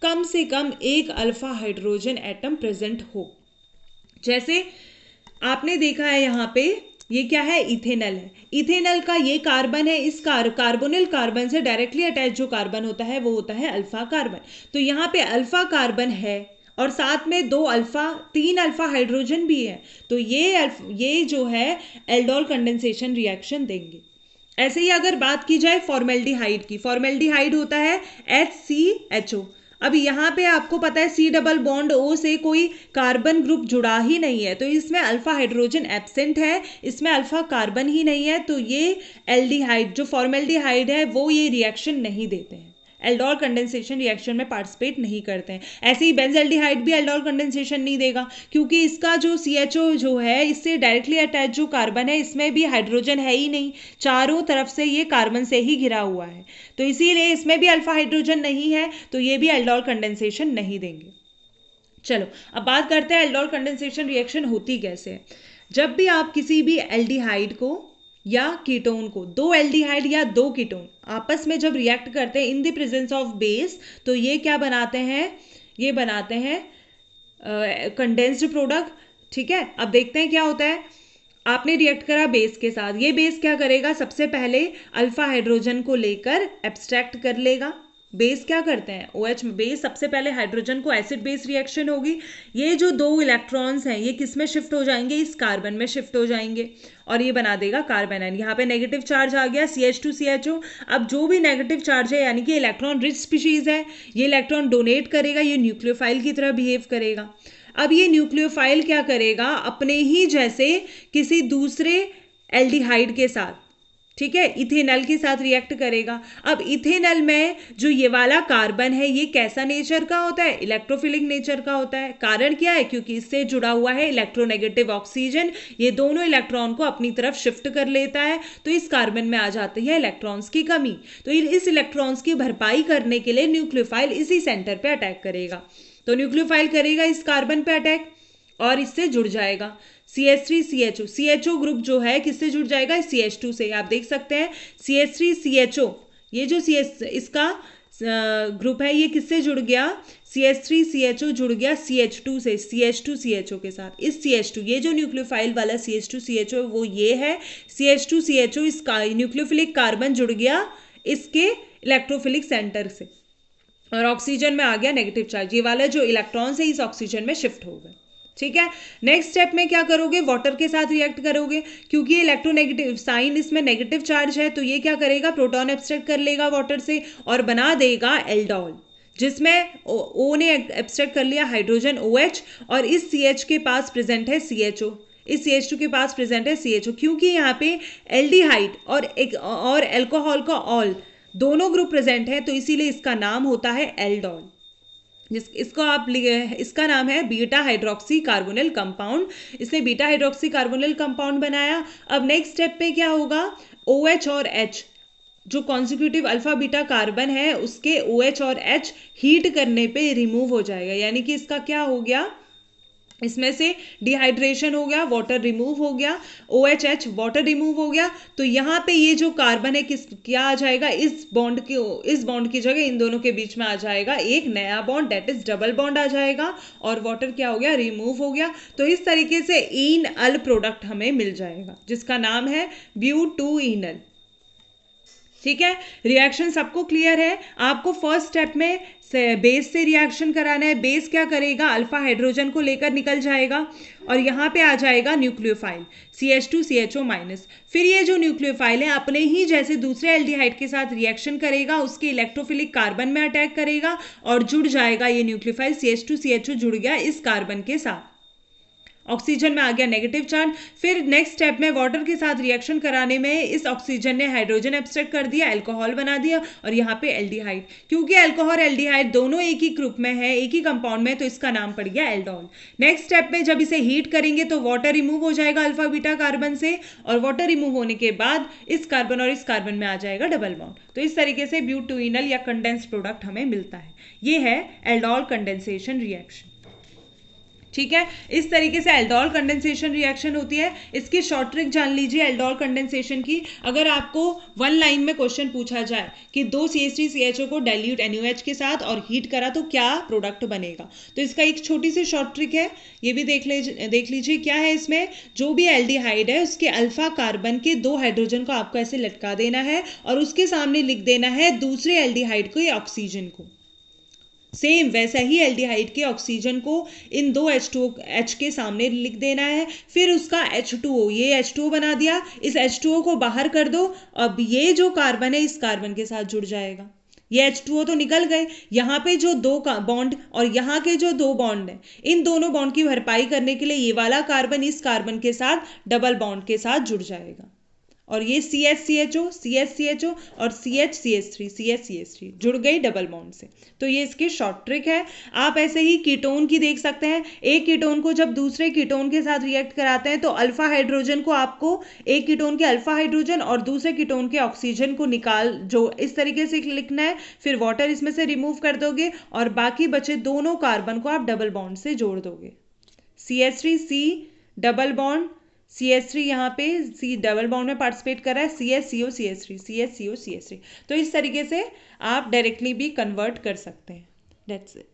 कम से कम एक alpha hydrogen atom present हो। जैसे आपने देखा है यहाँ पे, ये क्या है, इथेनॉल है। इथेनॉल का ये कार्बन है, इस कार्बोनिल कार्बन से डायरेक्टली अटैच जो कार्बन होता है वो होता है अल्फा कार्बन। तो यहाँ पे अल्फा कार्बन है और साथ में तीन अल्फा हाइड्रोजन भी है, तो ये जो है एल्डोल कंडेंसेशन रिएक्शन देंगे। ऐसे ही अगर बात की जाए फॉर्मेल्डिहाइड की, फॉर्मेल्डिहाइड होता है HCHO। अब यहाँ पे आपको पता है C डबल बॉन्ड O से कोई कार्बन ग्रुप जुड़ा ही नहीं है, तो इसमें अल्फा हाइड्रोजन एब्सेंट है, इसमें अल्फा कार्बन ही नहीं है, तो ये एल्डिहाइड जो फॉर्मेल्डिहाइड है वो ये रिएक्शन नहीं देते हैं, एल्डोल कंडेंसेशन रिएक्शन में पार्टिसिपेट नहीं करते हैं। ऐसे ही बेंजल्डिहाइड भी एल्डोल कंडेंसेशन नहीं देगा, क्योंकि इसका जो CHO जो है इससे डायरेक्टली अटैच जो कार्बन है इसमें भी हाइड्रोजन है ही नहीं, चारों तरफ से ये कार्बन से ही घिरा हुआ है, तो इसीलिए इसमें भी अल्फा हाइड्रोजन नहीं है, तो ये भी एल्डोल कंडेंसेशन नहीं देंगे। चलो अब बात करते हैं एल्डोल कंडेंसेशन रिएक्शन होती कैसे है। जब भी आप किसी भी एल्डिहाइड को या कीटोन को, दो एल्डिहाइड या दो कीटोन आपस में जब रिएक्ट करते हैं in the presence of base, तो ये क्या बनाते हैं, ये बनाते हैं कंडेंस्ड प्रोडक्ट। ठीक है, अब देखते हैं क्या होता है। आपने रिएक्ट करा बेस के साथ, ये बेस क्या करेगा, सबसे पहले अल्फा हाइड्रोजन को लेकर एब्स्ट्रैक्ट कर लेगा। बेस क्या करते हैं, OH बेस सबसे पहले हाइड्रोजन को, एसिड बेस रिएक्शन होगी, ये जो दो इलेक्ट्रॉन्स हैं ये किस में शिफ्ट हो जाएंगे, इस कार्बन में शिफ्ट हो जाएंगे और ये बना देगा कार्बन आयन। यहाँ पे नेगेटिव चार्ज आ गया CH2CHO। अब जो भी नेगेटिव चार्ज है यानी कि इलेक्ट्रॉन रिच स्पीशीज है, ये इलेक्ट्रॉन डोनेट करेगा, ये न्यूक्लियोफाइल की तरह बिहेव करेगा। अब ये न्यूक्लियोफाइल क्या करेगा, अपने ही जैसे किसी दूसरे एल्डिहाइड के साथ, ठीक है, इथेनॉल के साथ रिएक्ट करेगा। अब इथेनॉल में जो ये वाला कार्बन है ये कैसा नेचर का होता है, इलेक्ट्रोफिलिक नेचर का होता है। कारण क्या है, क्योंकि इससे जुड़ा हुआ है इलेक्ट्रोनेगेटिव ऑक्सीजन, ये दोनों इलेक्ट्रॉन को अपनी तरफ शिफ्ट कर लेता है, तो इस कार्बन में आ जाती है इलेक्ट्रॉन्स की कमी। तो इस इलेक्ट्रॉन्स की भरपाई करने के लिए न्यूक्लियोफाइल इसी सेंटर पे अटैक करेगा, तो न्यूक्लियोफाइल करेगा इस कार्बन पे अटैक और इससे जुड़ जाएगा CH3CHO। CHO ग्रुप जो है किससे जुड़ जाएगा, CH2 से। आप देख सकते हैं CH3CHO, ये जो इसका ग्रुप है ये किससे जुड़ गया, CH3CHO जुड़ गया CH2 से, CH2CHO के साथ। इस CH2, ये जो न्यूक्लियोफाइल वाला CH2CHO वो ये है, CH2CHO इस न्यूक्लियोफिलिक कार्बन जुड़ गया इसके इलेक्ट्रोफिलिक सेंटर से और ऑक्सीजन में आ गया नेगेटिव चार्ज, ये वाला जो इलेक्ट्रॉन है इस ऑक्सीजन में शिफ्ट हो गए। ठीक है, नेक्स्ट स्टेप में क्या करोगे, वाटर के साथ रिएक्ट करोगे, क्योंकि ये इलेक्ट्रोनेगेटिव साइन इसमें नेगेटिव चार्ज है, तो ये क्या करेगा, प्रोटॉन एब्स्ट्रैक्ट कर लेगा वाटर से और बना देगा एल्डोल, जिसमें O ने एब्स्ट्रैक्ट कर लिया हाइड्रोजन OH और इस CH के पास प्रेजेंट है CHO, इस CH2 के पास प्रेजेंट है CHO, क्योंकि यहाँ पे एल्डिहाइड और एल्कोहल का ऑल दोनों ग्रुप प्रेजेंट है, तो इसीलिए इसका नाम होता है एल्डोल। इसका नाम है बीटा हाइड्रोक्सी कार्बोनिल कंपाउंड, इसने बीटा हाइड्रोक्सी कार्बोनिल कंपाउंड बनाया। अब नेक्स्ट स्टेप पे क्या होगा, OH और H जो कॉन्सिक्यूटिव अल्फा बीटा कार्बन है उसके OH और H हीट करने पे रिमूव हो जाएगा, यानी कि इसका क्या हो गया, इसमें से डिहाइड्रेशन हो गया, वाटर रिमूव हो गया, OHH वाटर रिमूव हो गया, तो यहाँ पे ये जो कार्बन है क्या आ जाएगा, इस बॉन्ड की जगह इन दोनों के बीच में आ जाएगा एक नया bond, that is double bond आ जाएगा और वाटर क्या हो गया, रिमूव हो गया। तो इस तरीके से ईन अल प्रोडक्ट हमें मिल जाएगा जिसका नाम है ब्यूटूइनल। ठीक है, रिएक्शन सबको क्लियर है। आपको फर्स्ट स्टेप में बेस से रिएक्शन कराना है। बेस क्या करेगा, अल्फा हाइड्रोजन को लेकर निकल जाएगा और यहाँ पे आ जाएगा न्यूक्लियोफाइल CH2CHO माइनस। फिर ये जो न्यूक्लियोफाइल है अपने ही जैसे दूसरे एल्डिहाइड के साथ रिएक्शन करेगा, उसके इलेक्ट्रोफिलिक कार्बन में अटैक करेगा और जुड़ जाएगा ये न्यूक्लियोफाइल, CH2CHO जुड़ गया इस कार्बन के साथ, ऑक्सीजन में आ गया नेगेटिव चार्ज। फिर नेक्स्ट स्टेप में वाटर के साथ रिएक्शन कराने में इस ऑक्सीजन ने हाइड्रोजन एब्स्ट्रैक्ट कर दिया, अल्कोहल बना दिया और यहाँ पे एल्डिहाइड, क्योंकि अल्कोहल एल्डिहाइड दोनों एक ही ग्रुप में है, एक ही कंपाउंड में, तो इसका नाम पड़ गया एल्डोल। नेक्स्ट स्टेप में जब इसे हीट करेंगे तो वाटर रिमूव हो जाएगा अल्फा बीटा कार्बन से और वाटर रिमूव होने के बाद इस कार्बन और इस कार्बन में आ जाएगा डबल बॉन्ड। तो इस तरीके से ब्यूटूइनल या कंडेंस्ड प्रोडक्ट हमें मिलता है। ये है एल्डोल कंडेंसेशन रिएक्शन। ठीक है, इस तरीके से एल्डोल कंडेंसेशन रिएक्शन होती है। इसकी शॉर्ट ट्रिक जान लीजिए एल्डोल कंडेंसेशन की। अगर आपको वन लाइन में क्वेश्चन पूछा जाए कि दो CH3CHO को डाइल्यूट NaOH के साथ और हीट करा तो क्या प्रोडक्ट बनेगा, तो इसका एक छोटी सी शॉर्ट ट्रिक है, ये भी देख लीजिए क्या है इसमें। जो भी एल्डिहाइड है उसके अल्फा कार्बन के 2 हाइड्रोजन को आपको ऐसे लटका देना है और उसके सामने लिख देना है दूसरे एल्डिहाइड को या ऑक्सीजन को। सेम वैसा ही एल्डिहाइड के ऑक्सीजन को इन दो H के सामने लिख देना है। फिर उसका H2O, ये H2O बना दिया, इस H2O को बाहर कर दो। अब ये जो कार्बन है इस कार्बन के साथ जुड़ जाएगा। ये H2O तो निकल गए, यहाँ पे जो दो बॉन्ड और यहाँ के जो 2 बॉन्ड हैं, इन दोनों बॉन्ड की भरपाई करने के लिए ये वाला कार्बन इस कार्बन के साथ डबल बॉन्ड के साथ जुड़ जाएगा। और ये CH और CH CH3 जुड़ गई डबल बॉन्ड से। तो ये इसकी शॉर्ट ट्रिक है। आप ऐसे ही कीटोन की देख सकते हैं। एक कीटोन को जब दूसरे कीटोन के साथ रिएक्ट कराते हैं तो अल्फा हाइड्रोजन को आपको एक कीटोन के अल्फा हाइड्रोजन और दूसरे कीटोन के ऑक्सीजन को निकाल जो इस तरीके से लिखना है। फिर वाटर इसमें से रिमूव कर दोगे और बाकी बचे दोनों कार्बन को आप डबल बॉन्ड से जोड़ दोगे। CH3C डबल बॉन्ड, CH3 यहाँ पे C डबल बॉन्ड में पार्टिसिपेट कर रहा है, CH CO CH3। तो इस तरीके से आप डायरेक्टली भी कन्वर्ट कर सकते हैं। That's it.